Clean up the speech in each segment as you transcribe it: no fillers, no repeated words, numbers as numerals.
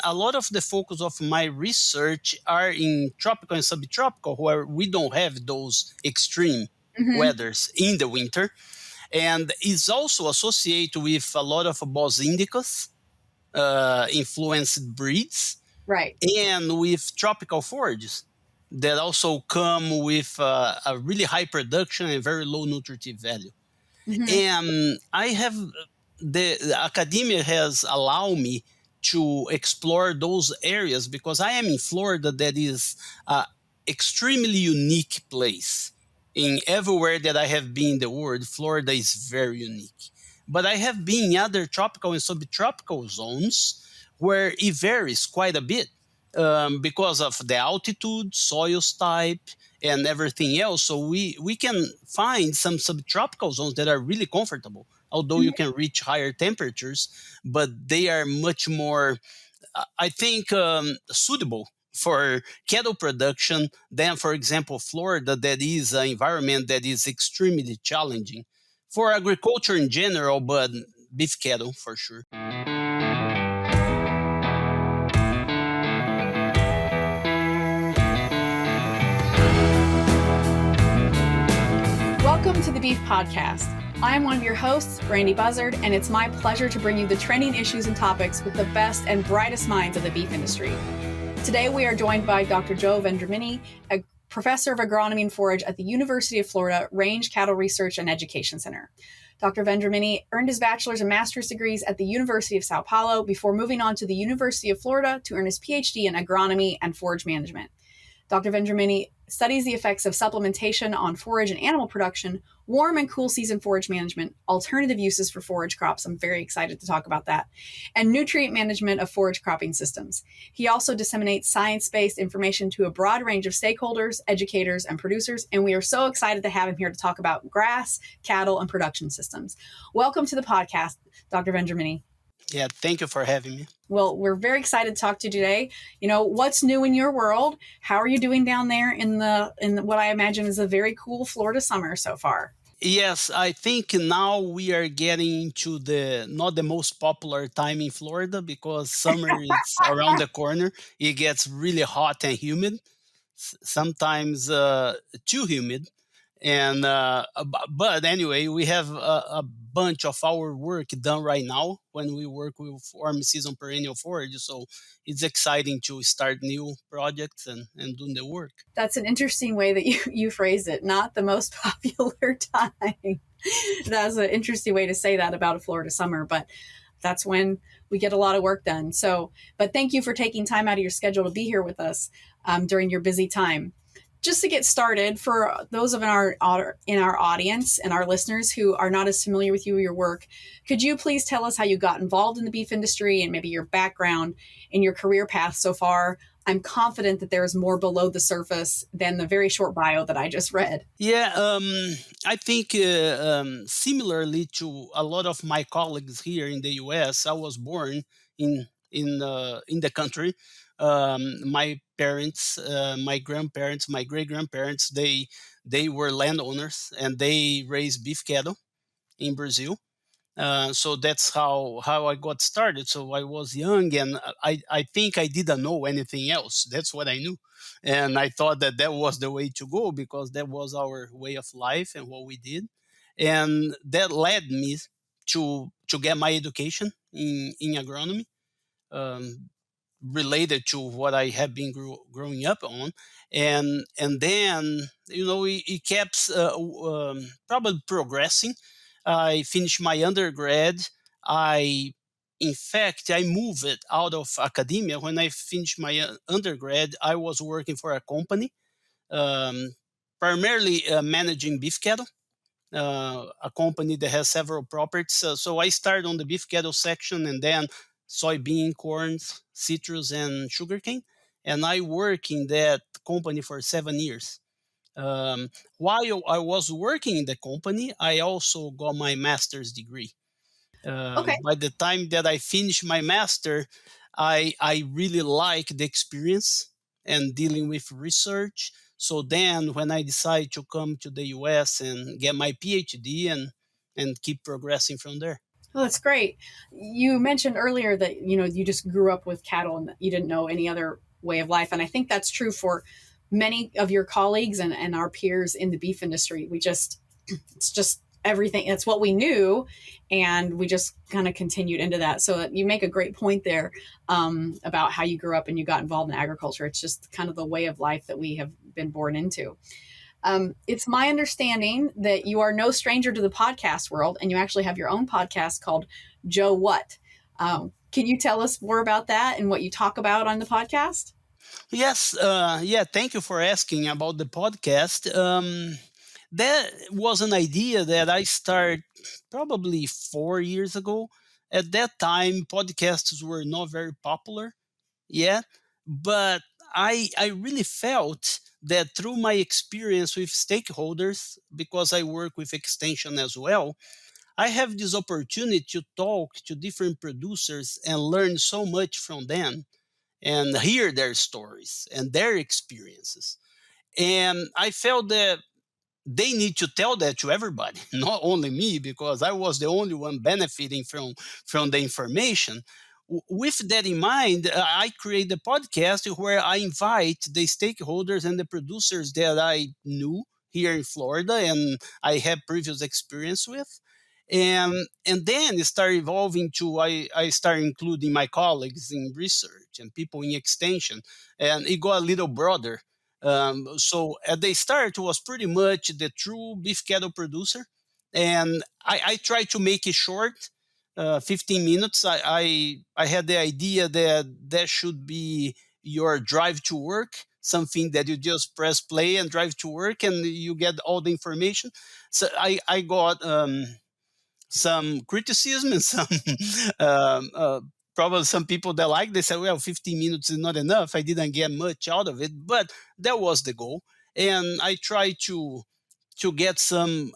a lot of the focus of my research are in tropical and subtropical, where we don't have those extreme Mm-hmm. weathers in the winter. And it's also associated with a lot of Bos indicus influenced breeds Right. and with tropical forages that also come with a really high production and very low nutritive value. Mm-hmm. And I have the academia has allowed me to explore those areas because I am in Florida, that is a extremely unique place. In everywhere that I have been in the world, Florida is very unique. But I have been in other tropical and subtropical zones where it varies quite a bit because of the altitude, soils type, and everything else. So we can find some subtropical zones that are really comfortable, although you can reach higher temperatures, but they are much more, I think, suitable for cattle production than, for example, Florida, that is an environment that is extremely challenging for agriculture in general, but beef cattle for sure. Welcome to the Beef Podcast. I am one of your hosts, Brandy Buzzard, and it's my pleasure to bring you the trending issues and topics with the best and brightest minds of the beef industry. Today, we are joined by Dr. João Vendramini, a professor of agronomy and forage at the University of Florida Range Cattle Research and Education Center. Dr. Vendramini earned his bachelor's and master's degrees at the University of Sao Paulo before moving on to the University of Florida to earn his PhD in agronomy and forage management. Dr. Vendramini studies the effects of supplementation on forage and animal production, warm and cool season forage management, alternative uses for forage crops — I'm very excited to talk about that — and nutrient management of forage cropping systems. He also disseminates science-based information to a broad range of stakeholders, educators, and producers, and we are so excited to have him here to talk about grass, cattle, and production systems. Welcome to the podcast, Dr. Vendramini. Yeah, thank you for having me. Well, we're very excited to talk to you today. You know, what's new in your world? How are you doing down there in what I imagine is a very cool Florida summer so far? Yes, I think now we are getting to the not the most popular time in Florida because summer is around the corner. It gets really hot and humid, sometimes too humid. And but anyway, we have a bunch of our work done right now when we work with warm season perennial forage. So it's exciting to start new projects and doing the work. That's an interesting way that you phrased it. Not the most popular time. That's an interesting way to say that about a Florida summer, but that's when we get a lot of work done. So, but thank you for taking time out of your schedule to be here with us during your busy time. Just to get started, for those in our audience and our listeners who are not as familiar with you or your work, could you please tell us how you got involved in the beef industry and maybe your background in your career path so far? I'm confident that there is more below the surface than the very short bio that I just read. Yeah, I think similarly to a lot of my colleagues here in the U.S., I was born in the country. My parents, my grandparents, my great grandparents, they were landowners and they raised beef cattle in Brazil. So that's how I got started. So I was young, and I think I didn't know anything else. That's what I knew, and I thought that that was the way to go because that was our way of life and what we did, and that led me to get my education in agronomy. Related to what I have been growing up on, and then it kept probably progressing. I finished my undergrad. I In fact, I moved out of academia. When I finished my undergrad, I was working for a company, um, primarily managing beef cattle. A company that has several properties. So I started on the beef cattle section, and then soybean, corn, citrus, and sugarcane. And I worked in that company for 7 years. While I was working in the company, I also got my master's degree. Okay. By the time that I finished my master, I really liked the experience and dealing with research. So then, when I decided to come to the US and get my PhD and keep progressing from there. Well, that's great. You mentioned earlier that, you just grew up with cattle and you didn't know any other way of life. And I think that's true for many of your colleagues and our peers in the beef industry. It's just everything. That's what we knew. And we just kind of continued into that. So you make a great point there about how you grew up and you got involved in agriculture. It's just kind of the way of life that we have been born into. It's my understanding that you are no stranger to the podcast world, and you actually have your own podcast called Joe What. Can you tell us more about that and what you talk about on the podcast? Yes, yeah, thank you for asking about the podcast. That was an idea that I started probably 4 years ago. At that time, podcasts were not very popular yet, but I really felt that through my experience with stakeholders, because I work with extension as well, I have this opportunity to talk to different producers and learn so much from them and hear their stories and their experiences. And I felt that they need to tell that to everybody, not only me, because I was the only one benefiting from the information. With that in mind, I create a podcast where I invite the stakeholders and the producers that I knew here in Florida and I had previous experience with. And then it started evolving to I started including my colleagues in research and people in extension, and it got a little broader. So at the start, it was pretty much the true beef cattle producer, and I tried to make it short, 15 minutes. I had the idea that that should be your drive to work, something that you just press play and drive to work, and you get all the information. So I got some criticism and some probably some people that like they say, well, 15 minutes is not enough. I didn't get much out of it, but that was the goal. And I try to get some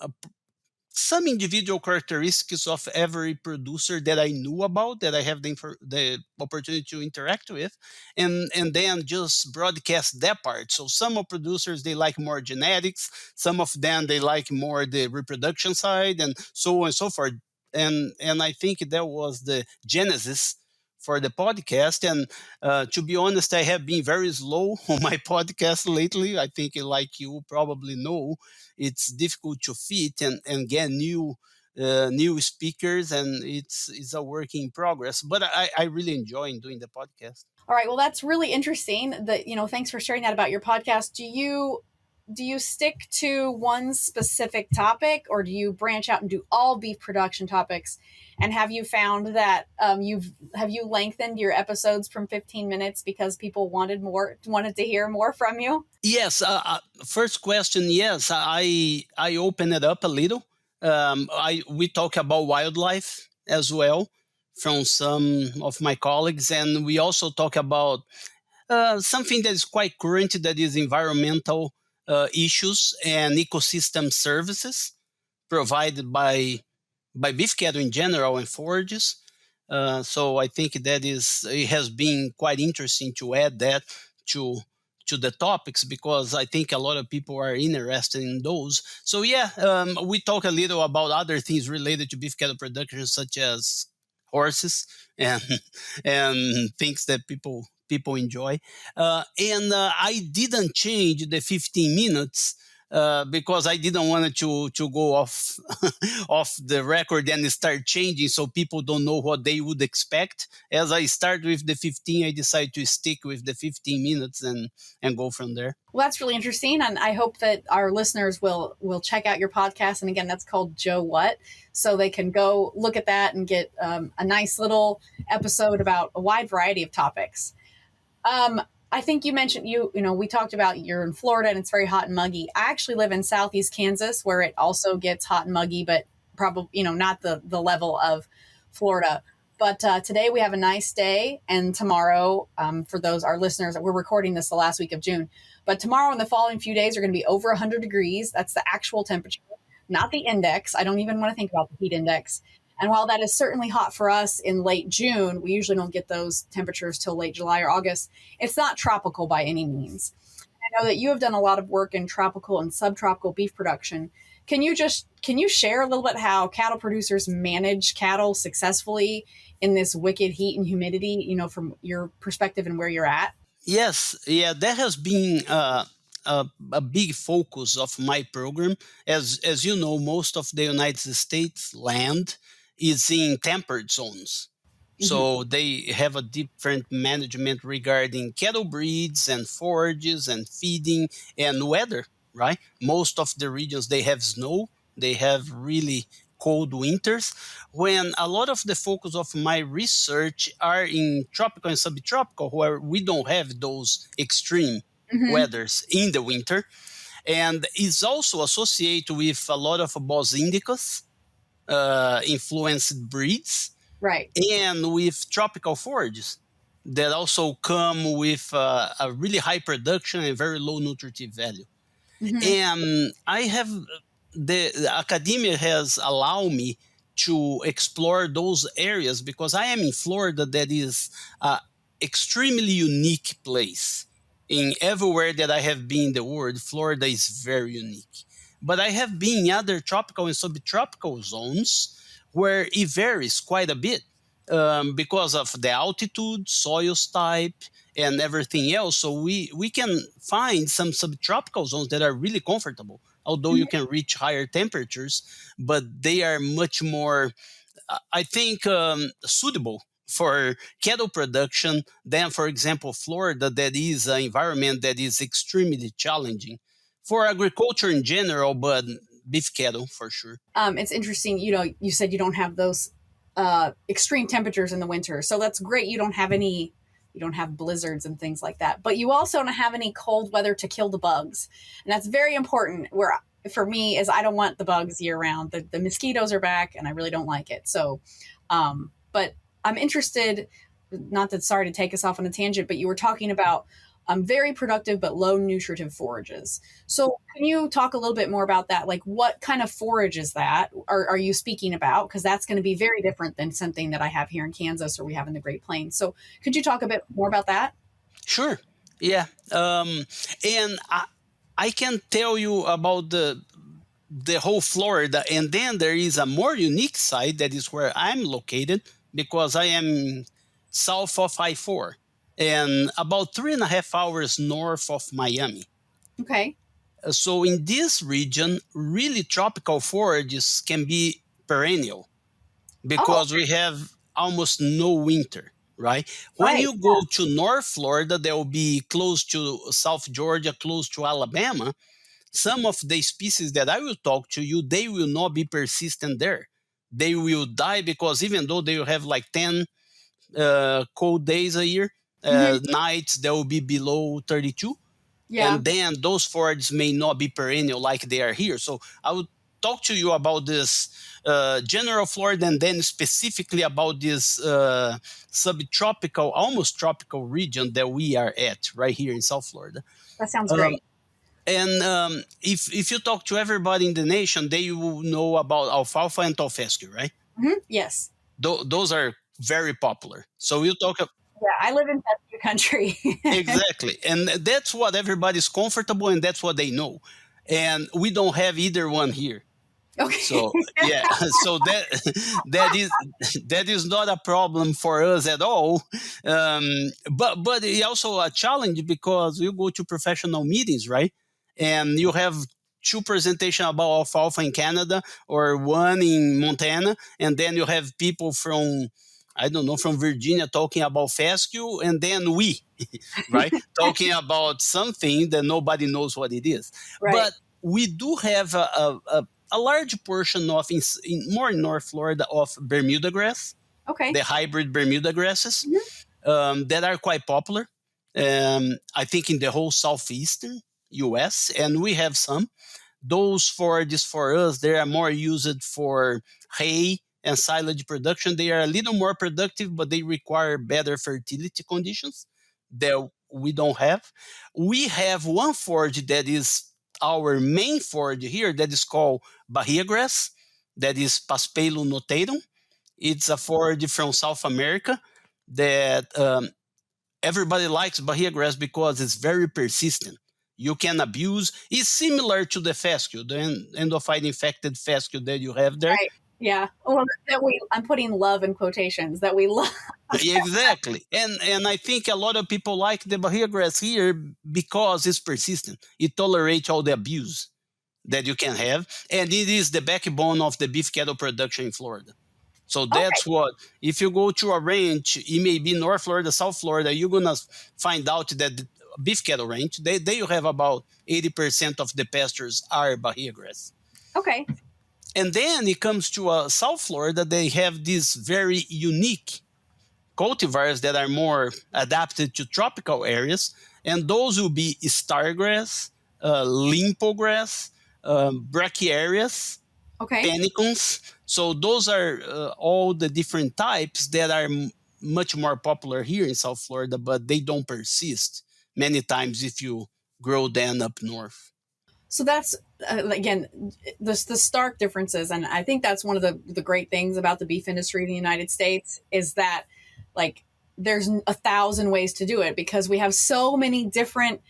individual characteristics of every producer that I knew about, that I have the opportunity to interact with, and then just broadcast that part. So some of producers, they like more genetics, some of them they like more the reproduction side, and so on and so forth. And I think that was the genesis for the podcast. And to be honest, I have been very slow on my podcast lately. I think, like you probably know, it's difficult to fit and get new speakers, and it's a work in progress. But I really enjoy doing the podcast. All right. Well, that's really interesting. Thanks for sharing that about your podcast. Do you stick to one specific topic, or do you branch out and do all beef production topics? And have you found that have you lengthened your episodes from 15 minutes because people wanted to hear more from you? Yes. First question. Yes, I open it up a little. We talk about wildlife as well from some of my colleagues, and we also talk about something that is quite current, that is environmental issues and ecosystem services provided by beef cattle in general and forages. So I think it has been quite interesting to add that to to the topics, because I think a lot of people are interested in those. So yeah, we talk a little about other things related to beef cattle production, such as horses and and things that people enjoy. And I didn't change the 15 minutes because I didn't want it to go off off the record and start changing, so people don't know what they would expect. As I start with the 15, I decide to stick with the 15 minutes and go from there. Well, that's really interesting, and I hope that our listeners will check out your podcast. And again, that's called Joe What, so they can go look at that and get a nice little episode about a wide variety of topics. I think you mentioned we talked about you're in Florida and it's very hot and muggy. I actually live in Southeast Kansas, where it also gets hot and muggy, but probably, not the level of Florida. But today we have a nice day, and tomorrow, for our listeners, we're recording this the last week of June. But tomorrow and the following few days are going to be over 100 degrees. That's the actual temperature, not the index. I don't even want to think about the heat index. And while that is certainly hot for us in late June, we usually don't get those temperatures till late July or August. It's not tropical by any means. I know that you have done a lot of work in tropical and subtropical beef production. Can you share a little bit how cattle producers manage cattle successfully in this wicked heat and humidity, from your perspective and where you're at? Yes, yeah, that has been a big focus of my program. As you know, most of the United States land is in temperate zones. Hmm. So they have a different management regarding cattle breeds and forages and feeding and weather, right? Most of the regions they have snow, they have really cold winters, when a lot of the focus of my research are in tropical and subtropical, where we don't have those extreme Hmm. weathers in the winter, and is also associated with a lot of Bos indicus influenced breeds Right. and with tropical forages that also come with a really high production and very low nutritive value. Hmm. And I have the academia has allowed me to explore those areas because I am in Florida, that is a extremely unique place. In everywhere that I have been in the world, Florida is very unique. But I have been in other tropical and subtropical zones where it varies quite a bit because of the altitude, soils type, and everything else. So we can find some subtropical zones that are really comfortable, although you can reach higher temperatures, but they are much more, I think, suitable for cattle production than, for example, Florida, that is an environment that is extremely challenging for agriculture in general, but beef cattle for sure. It's interesting. You said you don't have those extreme temperatures in the winter, so that's great. You don't have blizzards and things like that, but you also don't have any cold weather to kill the bugs, and that's very important. Where for me is I don't want the bugs year round. The mosquitoes are back, and I really don't like it. So, but I'm interested. Not that sorry to take us off on a tangent, but you were talking about very productive but low nutritive forages. So, can you talk a little bit more about that? Like, what kind of forage is that? Are you speaking about? Because that's going to be very different than something that I have here in Kansas or we have in the Great Plains. So, could you talk a bit more about that? Sure. Yeah. And I can tell you about the whole Florida, and then there is a more unique side that is where I'm located because I am south of I-4 and about 3.5 hours north of Miami. Okay. So in this region, really tropical forages can be perennial Oh, because we have almost no winter, right? When right. you go to North Florida, that will be close to South Georgia, close to Alabama. Some of the species that I will talk to you, they will not be persistent there. They will die because even though they will have like 10 cold days a year, Hmm. nights that will be below 32, Yeah. and then those forages may not be perennial like they are here. So I would talk to you about this general Florida and then specifically about this subtropical, almost tropical region that we are at right here in South Florida. That sounds Um, great. and if you talk to everybody in the nation, they will know about alfalfa and tofesque, right? Yes. Those are very popular. So you talk Yeah. I live in Fescue country. exactly, and that's what everybody's comfortable, and that's what they know. And we don't have either one here. Okay. So yeah, so that is not a problem for us at all. But it's also a challenge because you go to professional meetings, right? And you have two presentation about alfalfa in Canada or one in Montana, and then you have people from I don't know from Virginia talking about fescue, and then we right talking about something that nobody knows what it is. Right. But we do have a large portion of more in North Florida of Bermuda grass, Okay. the hybrid Bermuda grasses Mhm. that are quite popular. I think in the whole southeastern U.S. and we have some. Those forages for us, they are more used for hay and silage production. They are a little more productive, but they require better fertility conditions that we don't have. We have one forage that is our main forage here that is called Bahia grass, that is Paspelum notatum. It's a forage from South America that everybody likes Bahia grass because it's very persistent. you can abuse. It's similar to the fescue, the endophyte infected fescue that you have there. Right. Yeah. Well, I'm putting love in quotations, that we love. Exactly. And I think a lot of people like the barrier grass here because it's persistent. It tolerates all the abuse that you can have. And it is the backbone of the beef cattle production in Florida. So Okay. that's what, if you go to a ranch, it may be North Florida, South Florida, you're going to find out that the beef cattle ranch, they have about 80% of the pastures are barrier grass. Okay. And then it comes to South Florida, they have these very unique cultivars that are more adapted to tropical areas, and those will be stargrass, limpo grass, brachiaria, Okay. panicums. So those are all the different types that are much more popular here in South Florida, but they don't persist many times if you grow them up north. So that's again the stark differences, and I think that's one of the great things about the beef industry in the United States is that like there's 1,000 ways to do it because we have so many different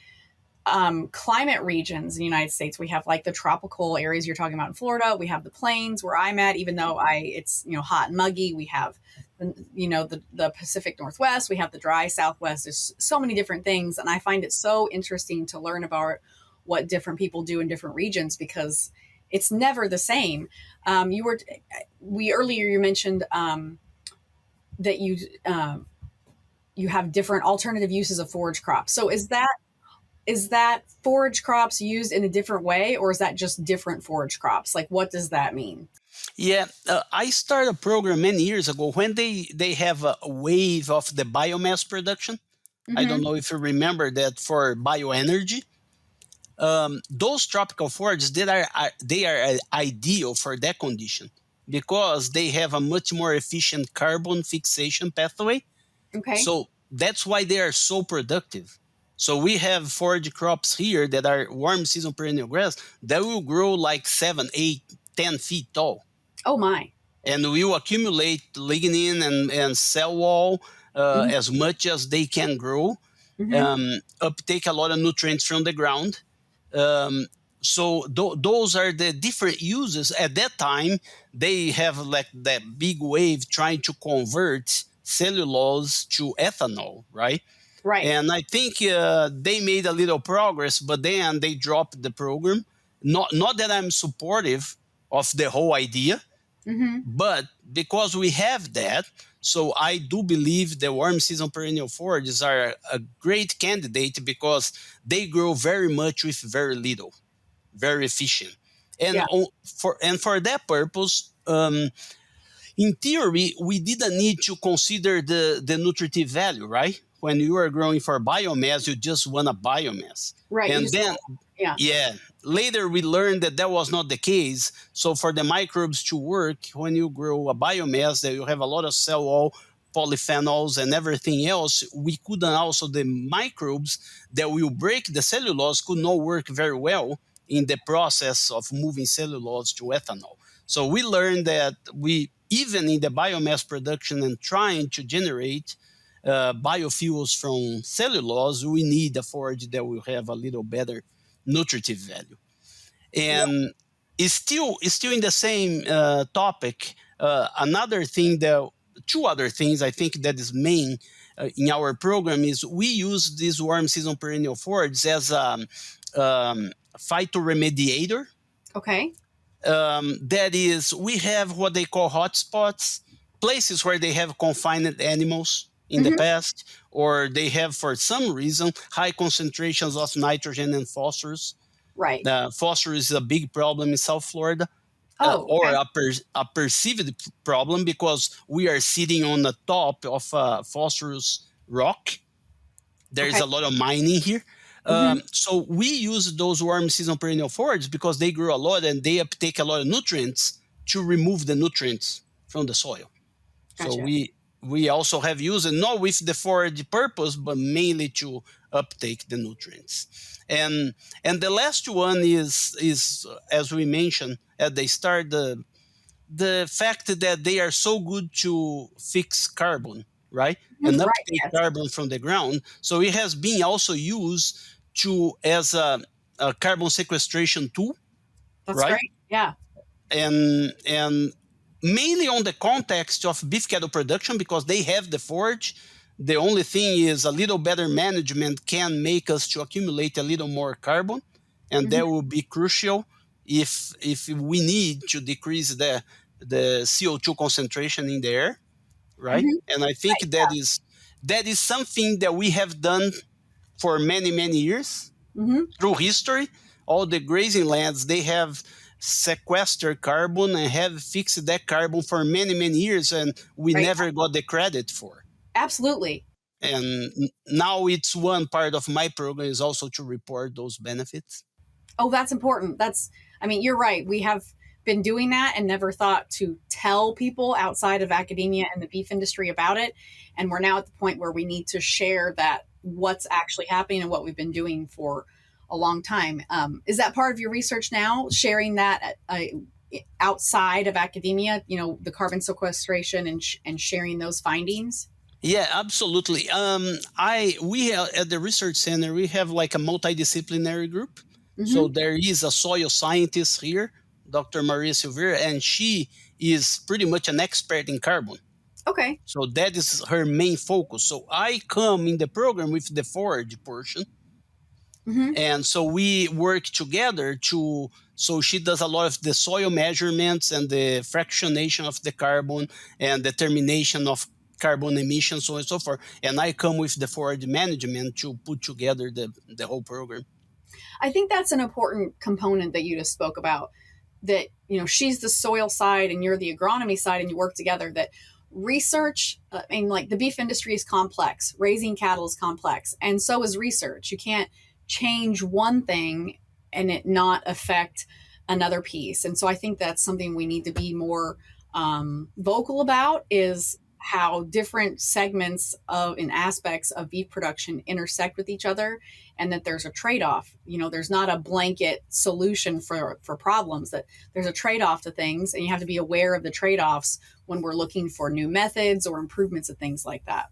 climate regions in the United States. We have like the tropical areas you're talking about in Florida. We have the plains where I'm at, even though it's hot and muggy. We have the Pacific Northwest. We have the dry Southwest. There's so many different things, and I find it so interesting to learn about what different people do in different regions because it's never the same. Earlier you mentioned that you have different alternative uses of forage crops. So is that forage crops used in a different way, or is that just different forage crops? Like, what does that mean? Yeah, I started a program many years ago when they have a wave of the biomass production. I don't know if you remember that for bioenergy. Those tropical forages they are ideal for that condition because they have a much more efficient carbon fixation pathway. Okay. So that's why they are so productive. So we have forage crops here that are warm season perennial grass that will grow like 7, 8, 10 feet tall. Oh my. And will accumulate lignin and cell wall as much as they can grow, uptake a lot of nutrients from the ground. So those are the different uses. At that time, they have like that big wave trying to convert cellulose to ethanol, right? Right. And I think they made a little progress, but then they dropped the program. Not that I'm supportive of the whole idea, but because we have that, so I do believe the warm season perennial forages are a great candidate because they grow very much with very little, very efficient. And Yeah. for that purpose, in theory, we didn't need to consider the nutritive value, right? When you are growing for biomass, you just want a biomass. Right. And then, yeah, later we learned that that was not the case. So for the microbes to work, when you grow a biomass, that you have a lot of cell wall, polyphenols, and everything else, we couldn't also, the microbes that will break the cellulose could not work very well in the process of moving cellulose to ethanol. So we learned that even in the biomass production and trying to generate biofuels from cellulose, we need a forage that will have a little better nutritive value. And it's still in the same topic. Two other things I think that is main in our program is we use this warm season perennial forage as a phytoremediator. Okay. That is, we have what they call hotspots, places where they have confined animals in the past, or they have, for some reason, high concentrations of nitrogen and phosphorus. Right. Phosphorus is a big problem in South Florida, or a perceived problem because we are sitting on the top of phosphorus rock. There is a lot of mining here. So we use those warm season perennial forages because they grow a lot and they uptake a lot of nutrients to remove the nutrients from the soil. Gotcha. So we also have used it not with the forage purpose, but mainly to uptake the nutrients. And the last one is as we mentioned at the start, the fact that they are so good to fix carbon, right? And uptake carbon from the ground. So it has been also used to as a carbon sequestration tool, That's right? great. Yeah. And mainly on the context of beef cattle production, because they have the forage. The only thing is a little better management can make us to accumulate a little more carbon, and that Hmm. will be crucial if we need to decrease the CO2 concentration in the air, right? Hmm. And I think that is something that we have done for many many years Hmm. through history. All the grazing lands, they have sequestered carbon and have fixed that carbon for many many years, and we Right. never got the credit for. Absolutely. And now it's one part of my program is also to report those benefits. Oh, that's important. I mean, you're right. We have been doing that and never thought to tell people outside of academia and the beef industry about it. And we're now at the point where we need to share that what's actually happening and what we've been doing for a long time. Is that part of your research now, sharing that outside of academia, the carbon sequestration and sharing those findings? Yeah, absolutely. I we have, at the research center we have like a multidisciplinary group. So Hmm. there is a soil scientist here, Dr. Maria Silveira, and she is pretty much an expert in carbon. Okay. So that is her main focus. So I come in the program with the forage portion, Hmm. and so we work together to. So she does a lot of the soil measurements and the fractionation of the carbon and determination of carbon emissions, so on and so forth. And I come with the forage management to put together the whole program. I think that's an important component that you just spoke about, that she's the soil side and you're the agronomy side and you work together. That research, I mean, like, the beef industry is complex, raising cattle is complex, and so is research. You can't change one thing and it not affect another piece. And so I think that's something we need to be more vocal about, is how different segments of and aspects of beef production intersect with each other, and that there's a trade-off. There's not a blanket solution for problems, that there's a trade-off to things, and you have to be aware of the trade-offs when we're looking for new methods or improvements of things like that.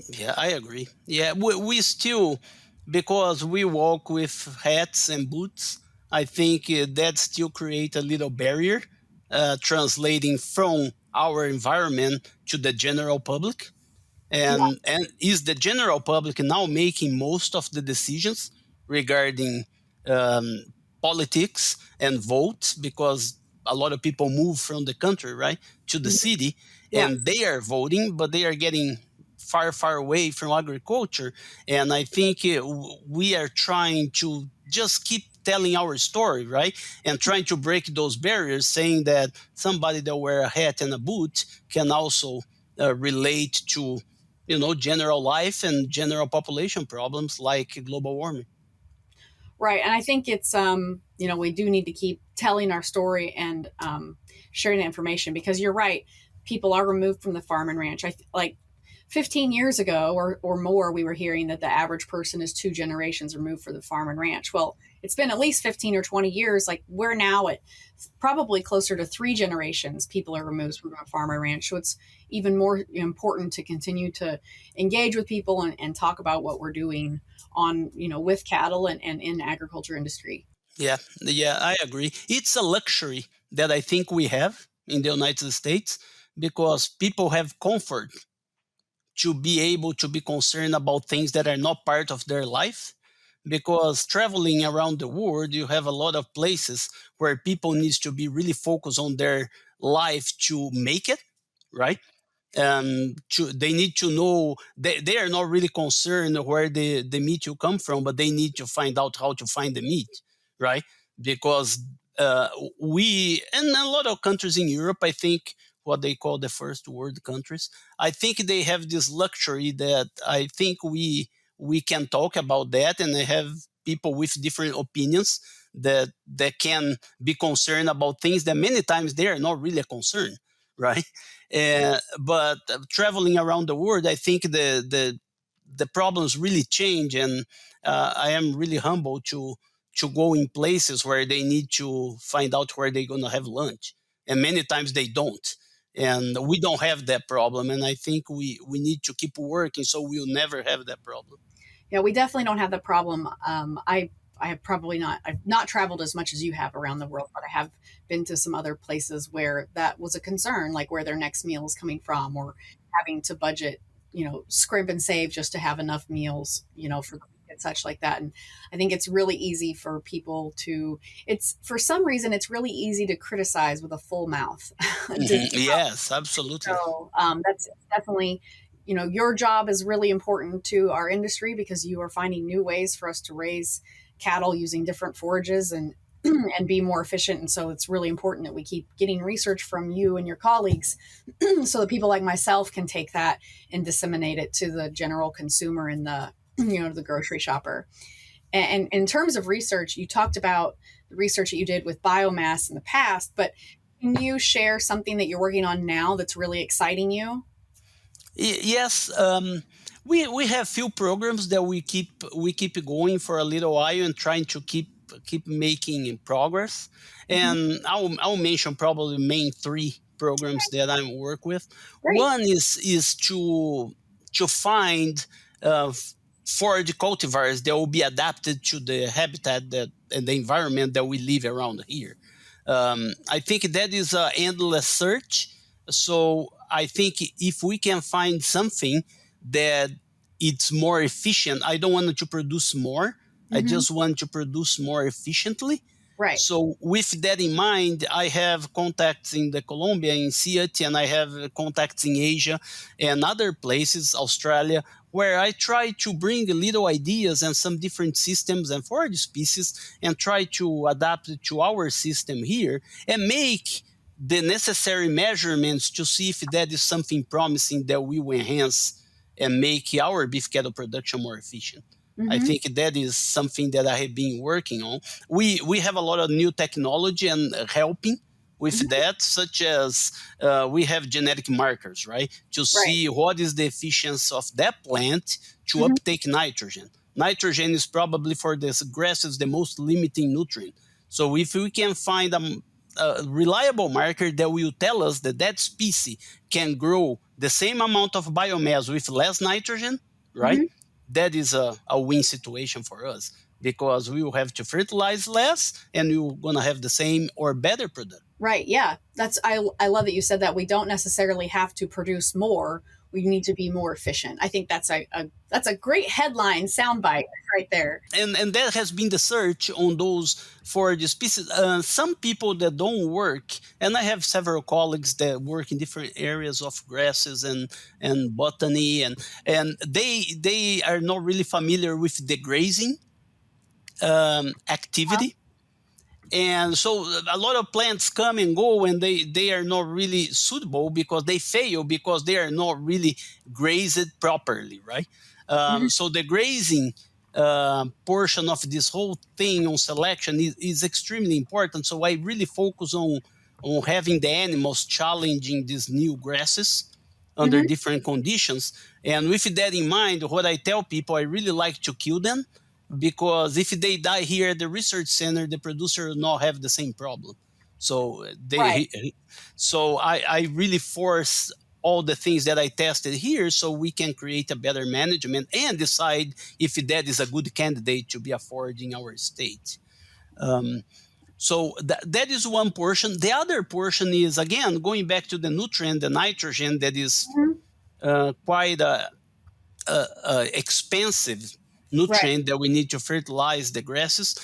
Yeah, I agree. Yeah, we still, because we walk with hats and boots, I think that still create a little barrier, translating from our environment to the general public. Yeah. And is the general public now making most of the decisions regarding um, politics and votes, because a lot of people move from the country, right, to the city, Yeah. and they are voting, but they are getting far far away from agriculture. And I think we are trying to just keep telling our story, right, and trying to break those barriers, saying that somebody that wear a hat and a boot can also relate to general life and general population problems like global warming. Right. And I think it's, we do need to keep telling our story and sharing the information, because you're right. People are removed from the farm and ranch. Like 15 years ago or more, we were hearing that the average person is 2 generations removed from the farm and ranch. Well, it's been at least 15 or 20 years. Like, we're now at probably closer to 3 generations people are removed from a farm and ranch. So it's even more important to continue to engage with people and talk about what we're doing on, with cattle and in agriculture industry. Yeah, I agree. It's a luxury that I think we have in the United States, because people have comfort to be able to be concerned about things that are not part of their life. Because traveling around the world, you have a lot of places where people needs to be really focused on their life to make it, right? They need to know, they are not really concerned where the meat will come from, but they need to find out how to find the meat, right? Because uh, we, and a lot of countries in Europe, I think, what they call the first world countries, I think they have this luxury that I think we can talk about that, and they have people with different opinions that can be concerned about things that many times they are not really a concern, right? But traveling around the world, I think the problems really change, and I am really humble to go in places where they need to find out where they're going to have lunch, and many times they don't, and we don't have that problem, and I think we need to keep working so we'll never have that problem. Yeah, we definitely don't have the problem. I have probably not, I've not traveled as much as you have around the world, but I have been to some other places where that was a concern, like where their next meal is coming from, or having to budget, scrimp and save just to have enough meals, for the week and such like that. And I think it's really easy for people for some reason, it's really easy to criticize with a full mouth. Yes, absolutely. So that's definitely, your job is really important to our industry because you are finding new ways for us to raise cattle using different forages and and be more efficient. And so it's really important that we keep getting research from you and your colleagues so that people like myself can take that and disseminate it to the general consumer and the grocery shopper. And in terms of research, you talked about the research that you did with biomass in the past, but can you share something that you're working on now that's really exciting you? Yes, we have few programs that we keep going for a little while and trying to keep making progress. Mhm. And I'll mention probably main three programs that I work with. Great. One is to find forage cultivars that will be adapted to the habitat that and the environment that we live around here. I think that is an endless search. So I think if we can find something that it's more efficient, I don't want to produce more. I Hmm. just want to produce more efficiently. Right. So with that in mind, I have contacts in the Colombia, in CIT, and I have contacts in Asia and other places, Australia, where I try to bring little ideas and some different systems and forage species and try to adapt it to our system here and make the necessary measurements to see if that is something promising that will enhance and make our beef cattle production more efficient. I Hmm. think that is something that I have been working on. We have a lot of new technology and helping with Hmm. that, such as we have genetic markers, right, to Right. see what is the efficiency of that plant to Hmm. uptake nitrogen. Nitrogen is probably for this grasses the most limiting nutrient. So if we can find a reliable marker that will tell us that that species can grow the same amount of biomass with less nitrogen, right? Hmm. That is a win situation for us because we will have to fertilize less and we're going to have the same or better product. Right. Yeah. I love that you said that we don't necessarily have to produce more. We need to be more efficient. I think that's a great headline soundbite right there. And that has been the search on those forage species. Some people that don't work, and I have several colleagues that work in different areas of grasses and botany, and they are not really familiar with the grazing Huh? activity. And so a lot of plants come and go and they are not really suitable because they fail because they are not really grazed properly, right? Hmm. So the grazing portion of this whole thing on selection is extremely important. So I really focus on having the animals challenging these new grasses under Hmm. different conditions. And with that in mind, what I tell people, I really like to kill them because if they die here at the research center, the producer will not have the same problem. So Right. I really force all the things that I tested here so we can create a better management and decide if that is a good candidate to be afforded in our state. Um, so that is one portion. The other portion is, again, going back to the nutrient, the nitrogen, that is Hmm. quite expensive Right. nutrient that we need to fertilize the grasses.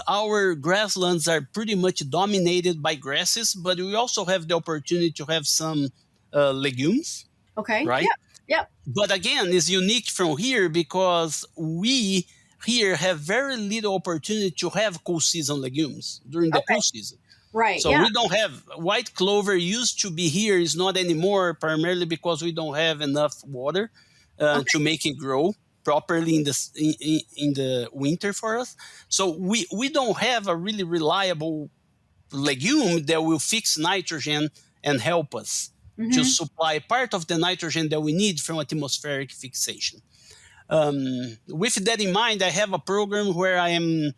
Our grasslands are pretty much dominated by grasses, but we also have the opportunity to have some legumes, Okay. right? Yep. Yep. But again, it's unique from here because we here have very little opportunity to have cool season legumes during the Okay. cool season. Right. So Yeah. we don't have white clover used to be here is not anymore primarily because we don't have enough water to Okay. make it grow properly in the winter for us. So we don't have a really reliable legume that will fix nitrogen and help us to Hmm. supply part of the nitrogen that we need from atmospheric fixation. With that in mind, I have a program where I am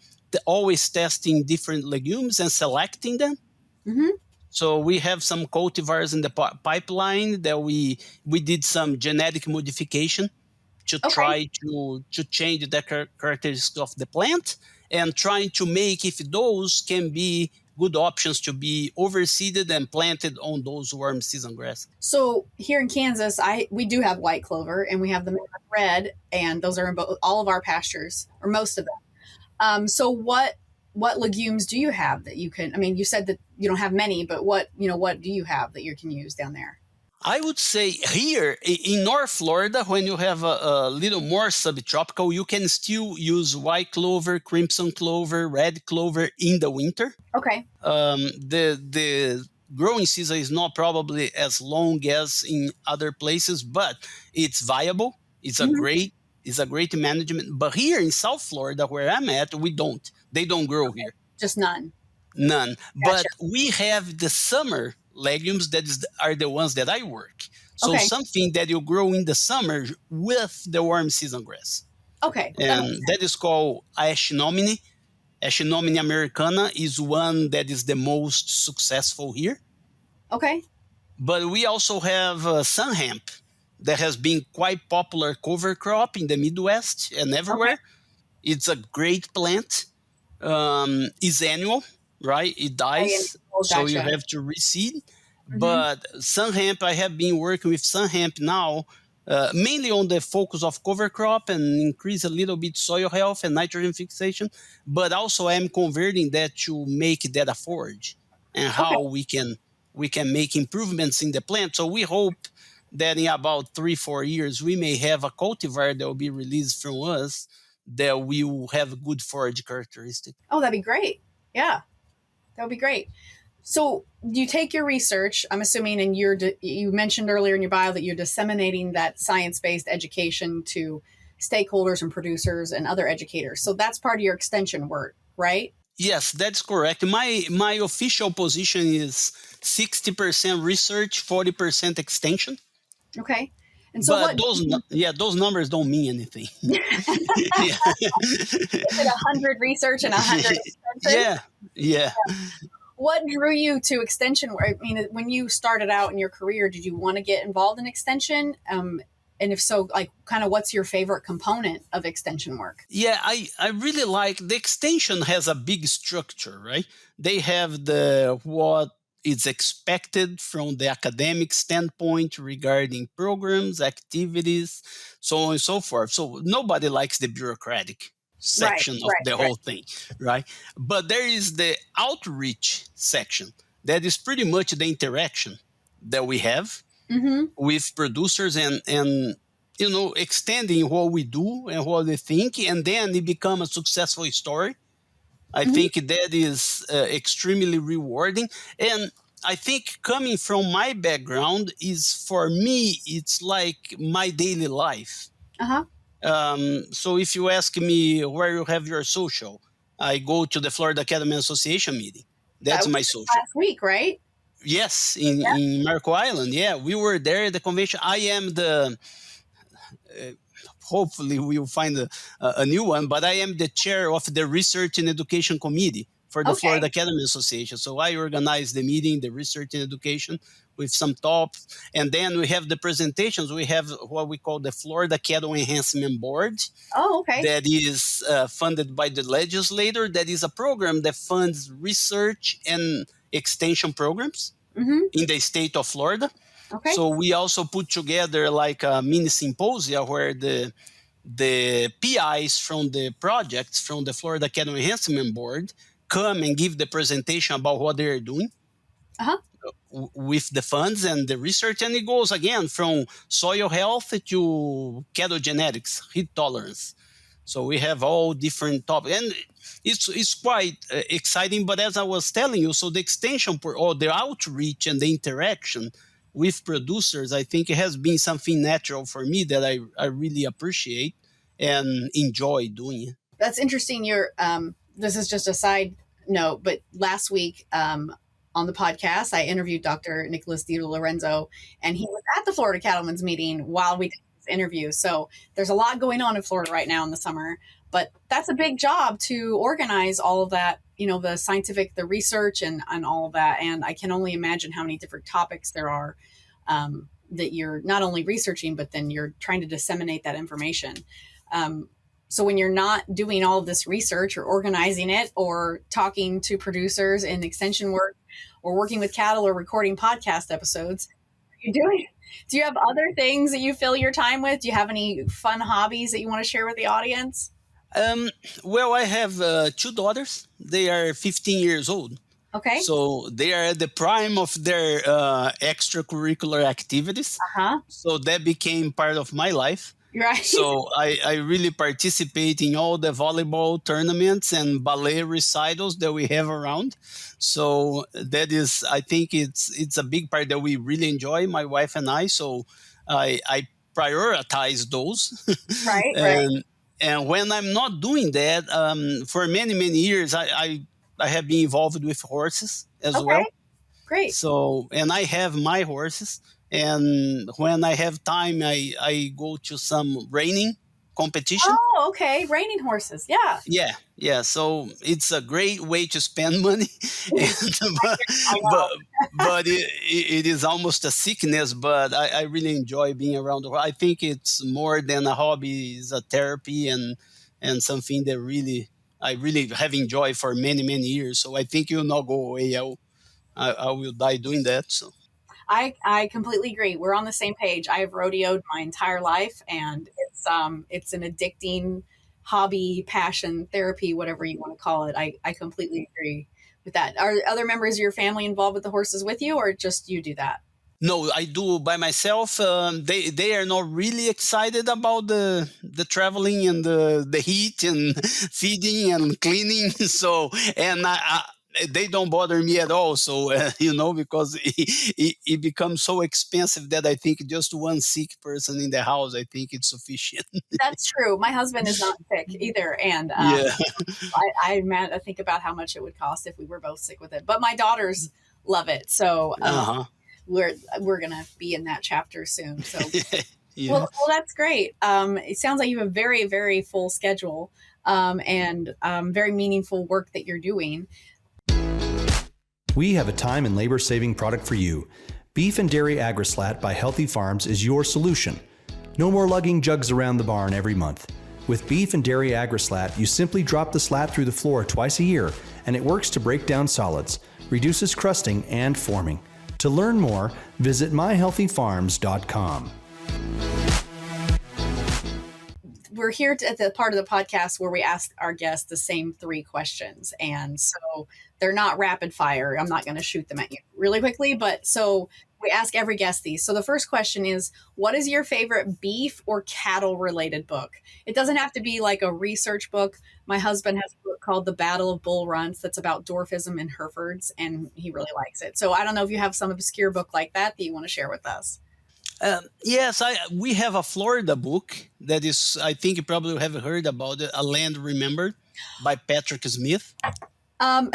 always testing different legumes and selecting them. Hmm. So we have some cultivars in the pipeline that we did some genetic modification to Okay. try to change the characteristics of the plant, and trying to make if those can be good options to be overseeded and planted on those warm season grass. So here in Kansas, we do have white clover, and we have the red, and those are in all of our pastures, or most of them. So what legumes do you have that you can? I mean, you said that you don't have many, but what do you have that you can use down there? I would say here in North Florida, when you have a little more subtropical, you can still use white clover, crimson clover, red clover in the winter. Okay. The growing season is not probably as long as in other places, but it's viable. It's a great management. But here in South Florida, where I'm at, they don't grow here. Just none. None. Gotcha. But we have the summer legumes are the ones that I work. So something that you grow in the summer with the warm season grass. Okay. And that is called Echinnomene. Echinnomene americana is one that is the most successful here. Okay. But we also have sun hemp that has been quite popular cover crop in the Midwest and everywhere. Okay. It's a great plant. It's annual, right? It dies, so you have to reseed. But sun hemp, I have been working with sun hemp now, mainly on the focus of cover crop and increase a little bit soil health and nitrogen fixation. But also I'm converting that to make that a forage, and how we can make improvements in the plant. So we hope that in about 3-4 years, we may have a cultivar that will be released from us that will have good forage characteristics. Oh, that'd be great. Yeah, that would be great. So you take your research, I'm assuming, and you mentioned earlier in your bio that you're disseminating that science-based education to stakeholders and producers and other educators. So that's part of your extension work, right? Yes, that's correct. My official position is 60% research, 40% extension. Okay. And so those numbers don't mean anything. Is it 100 research and 100 extension? Yeah. What drew you to extension work? I mean, when you started out in your career, did you want to get involved in extension? And if so, like, kind of what's your favorite component of extension work? Yeah, I really like the extension has a big structure, right? They have what is expected from the academic standpoint regarding programs, activities, so on and so forth. So nobody likes the bureaucratic section of the whole thing, right? But there is the outreach section that is pretty much the interaction that we have with producers and extending what we do and what they think, and then it becomes a successful story. I think that is extremely rewarding. And I think coming from my background is, for me, it's like my daily life. So if you ask me where you have your social, I go to the Florida Academy Association meeting. That's my social. Last week, right? Yes, in Marco Island. Yeah, we were there at the convention. I am the... hopefully we will find a new one, but I am the chair of the Research and Education Committee for the Florida Academy Association. So I organize the meeting, the research and education, with some tops. And then we have the presentations. We have what we call the Florida Cattle Enhancement Board. Oh, okay. That is funded by the legislator. That is a program that funds research and extension programs in the state of Florida. Okay. So we also put together like a mini symposia where the PIs from the projects from the Florida Cattle Enhancement Board come and give the presentation about what they're doing with the funds and the research. And it goes again from soil health to cattle genetics, heat tolerance. So we have all different topics, and it's quite exciting. But as I was telling you, so the extension or the outreach and the interaction with producers, I think it has been something natural for me that I really appreciate and enjoy doing. That's interesting. This is just a side note, but last week on the podcast, I interviewed Dr. Nicholas Di Lorenzo, and he was at the Florida Cattlemen's meeting while we did this interview. So there's a lot going on in Florida right now in the summer, but that's a big job to organize all of that, the scientific, the research and all of that. And I can only imagine how many different topics there are that you're not only researching, but then you're trying to disseminate that information. So when you're not doing all of this research or organizing it or talking to producers in extension work or working with cattle or recording podcast episodes, do you have other things that you fill your time with? Do you have any fun hobbies that you want to share with the audience? Um, well, I have two daughters. They are 15 years old. Okay. So they are at the prime of their extracurricular activities. Uh-huh. So that became part of my life. Right. So I really participate in all the volleyball tournaments and ballet recitals that we have around. So that is, I think it's a big part that we really enjoy, my wife and I. So I prioritize those. Right. And when I'm not doing that, for many years, I have been involved with horses as well. Great. So, and I have my horses. And when I have time, I go to some reining competition. Oh, okay. Reining horses. Yeah. Yeah. So it's a great way to spend money. but it is almost a sickness, but I really enjoy being around the horse. I think it's more than a hobby, it's a therapy and something that I really have enjoyed for many years. So I think it will not go away. I will die doing that. So. I completely agree. We're on the same page. I have rodeoed my entire life, and it's an addicting hobby, passion, therapy, whatever you want to call it. I completely agree with that. Are other members of your family involved with the horses with you, or just you do that? No, I do by myself. They are not really excited about the traveling and the heat and feeding and cleaning. So and they don't bother me at all. So, because it becomes so expensive that I think just one sick person in the house, I think it's sufficient. That's true. My husband is not sick either. And Yeah. I think about how much it would cost if we were both sick with it. But my daughters love it. So we're going to be in that chapter soon. So, Yeah. well, that's great. It sounds like you have a very, very full schedule and very meaningful work that you're doing. We have a time and labor-saving product for you. Beef and Dairy Agri-Slat by Healthy Farms is your solution. No more lugging jugs around the barn every month. With Beef and Dairy Agri-Slat, you simply drop the slat through the floor twice a year, and it works to break down solids, reduces crusting and forming. To learn more, visit myhealthyfarms.com. We're here at the part of the podcast where we ask our guests the same 3 questions. And so they're not rapid fire. I'm not going to shoot them at you really quickly, but so we ask every guest these. So the first question is, what is your favorite beef or cattle related book? It doesn't have to be like a research book. My husband has a book called The Battle of Bull Runs that's about dwarfism in Herefords, and he really likes it. So I don't know if you have some obscure book like that you want to share with us. Yes, we have a Florida book that is, I think you probably have heard about it, A Land Remembered by Patrick Smith. I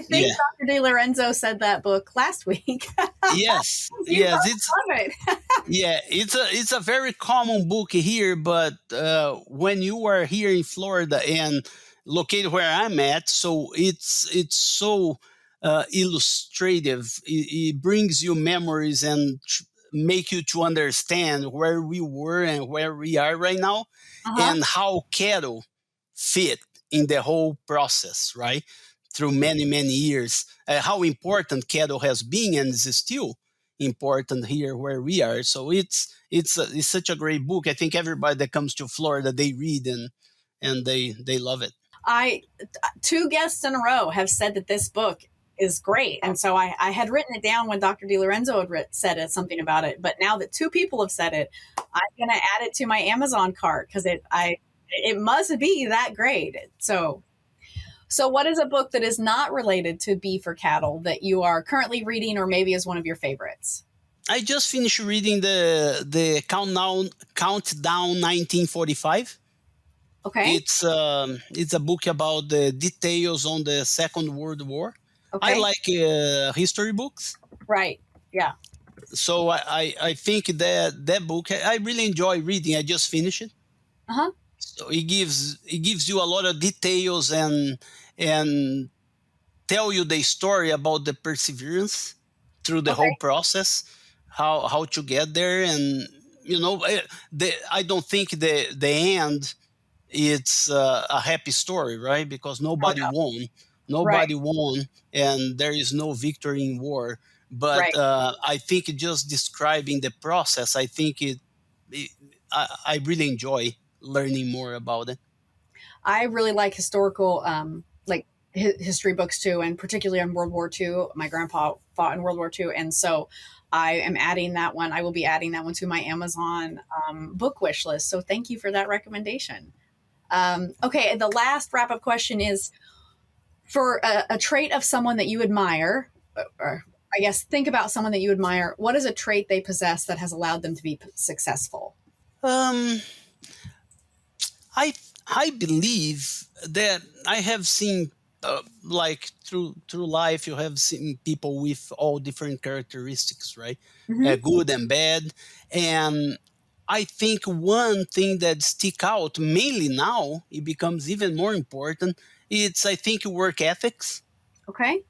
think Dr. De Lorenzo said that book last week. Yes, it's love it. Yeah, it's a very common book here, but when you are here in Florida and located where I'm at, so it's so illustrative. It brings you memories and make you to understand where we were and where we are right now, and how cattle fit in the whole process, right? Through many years, how important cattle has been and is still important here where we are. So it's such a great book. I think everybody that comes to Florida, they read and they love it. 2 guests in a row have said that this book is great. And so I had written it down when Dr. De Lorenzo had said something about it. But now that 2 people have said it, I'm going to add it to my Amazon cart because it must be that great. So what is a book that is not related to beef or cattle that you are currently reading or maybe is one of your favorites? I just finished reading the Countdown 1945. Okay. It's a book about the details on the Second World War. Okay. I like history books. Right. Yeah. So I think that book, I really enjoy reading. I just finished it. So it gives you a lot of details and tell you the story about the perseverance through the whole process, how to get there. And I don't think the end it's a happy story, right? Because Oh, nobody no. won, Right, and there is no victory in war. But right. I think just describing the process, I think it I really enjoy learning more about it. I really like historical, like history books too, and particularly on World War II. My grandpa fought in World War II, and so I am adding that one. I will be adding that one to my Amazon book wish list. So thank you for that recommendation. Okay, the last wrap up question is for a trait of someone that you admire, or I guess think about someone that you admire. What is a trait they possess that has allowed them to be successful? Um, I I believe that I have seen like through life you have seen people with all different characteristics, right? Hmm. Good and bad, and I think one thing that stick out mainly now it becomes even more important. It's I think work ethics Okay.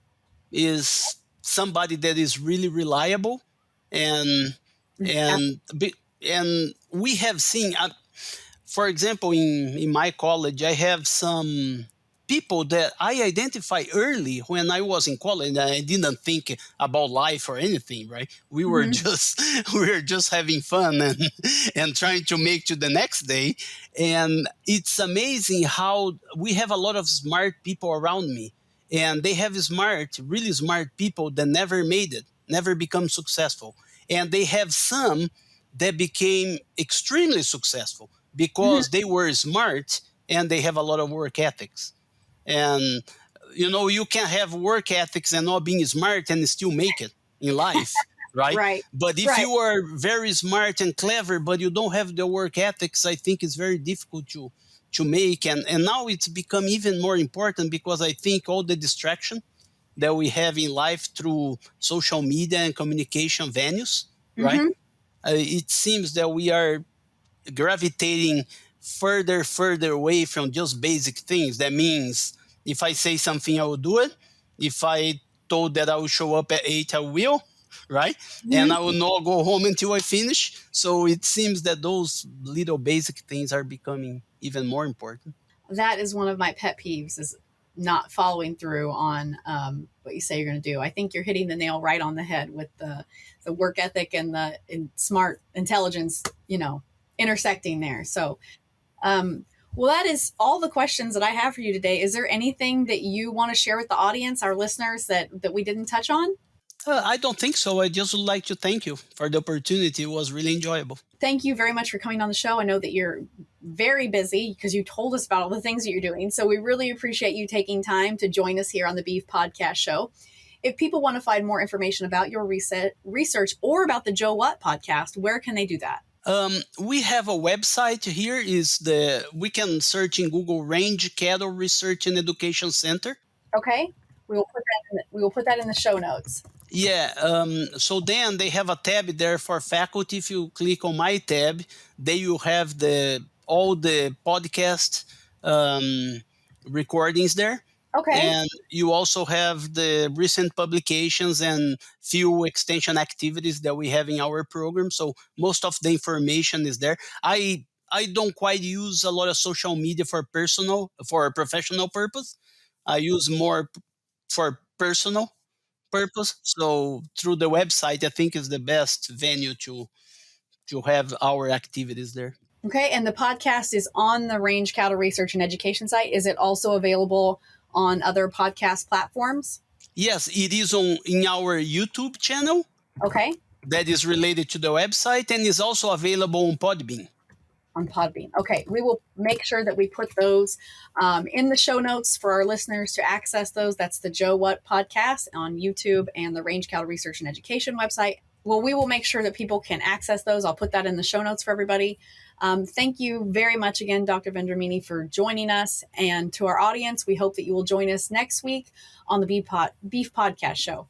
is somebody that is really reliable and Yeah. and we have seen for example, in my college, I have some people that I identify early when I was in college. I didn't think about life or anything, right? We were Hmm. just we were just having fun and trying to make to the next day. And it's amazing how we have a lot of smart people around me, and they have smart, really smart people that never made it, never become successful, and they have some that became extremely successful Hmm. because they were smart and they have a lot of work ethics. And you can have work ethics and not being smart and still make it in life, right? Right. But if Right. you are very smart and clever but you don't have the work ethics, I think it's very difficult to make. And now it's become even more important because I think all the distraction that we have in life through social media and communication venues, right? Hmm. It seems that we are gravitating further away from just basic things. That means if I say something, I will do it. If I told that I will show up at 8, I will, right? And Hmm. I will not go home until I finish. So it seems that those little basic things are becoming even more important. That is one of my pet peeves is not following through on what you say you're going to do. I think you're hitting the nail right on the head with the work ethic and the smart intelligence, intersecting there. So, well, that is all the questions that I have for you today. Is there anything that you want to share with the audience, our listeners, that we didn't touch on? I don't think so. I just would like to thank you for the opportunity. It was really enjoyable. Thank you very much for coming on the show. I know that you're very busy because you told us about all the things that you're doing. So we really appreciate you taking time to join us here on the Beef Podcast Show. If people want to find more information about your research or about the Joe What podcast, where can they do that? We have a website here. We can search in Google Range Cattle Research and Education Center. Okay, we will put that in the show notes. Yeah. So then they have a tab there for faculty. If you click on my tab, they will have all the podcast recordings there. Okay. And you also have the recent publications and few extension activities that we have in our program. So most of the information is there. I don't quite use a lot of social media for a professional purpose. I use more for personal purpose. So through the website, I think is the best venue to have our activities there. Okay, and the podcast is on the Range Cattle Research and Education site. Is it also available on other podcast platforms? Yes, it is in our YouTube channel Okay, that is related to the website and is also available on Podbean. on Podbean. Okay, we will make sure that we put those in the show notes for our listeners to access those. That's the Joe What podcast on YouTube and the Range Cattle Research and Education website. Well, we will make sure that people can access those. I'll put that in the show notes for everybody. Thank you very much again, Dr. Vendramini, for joining us. And to our audience, we hope that you will join us next week on the Beef Podcast Show.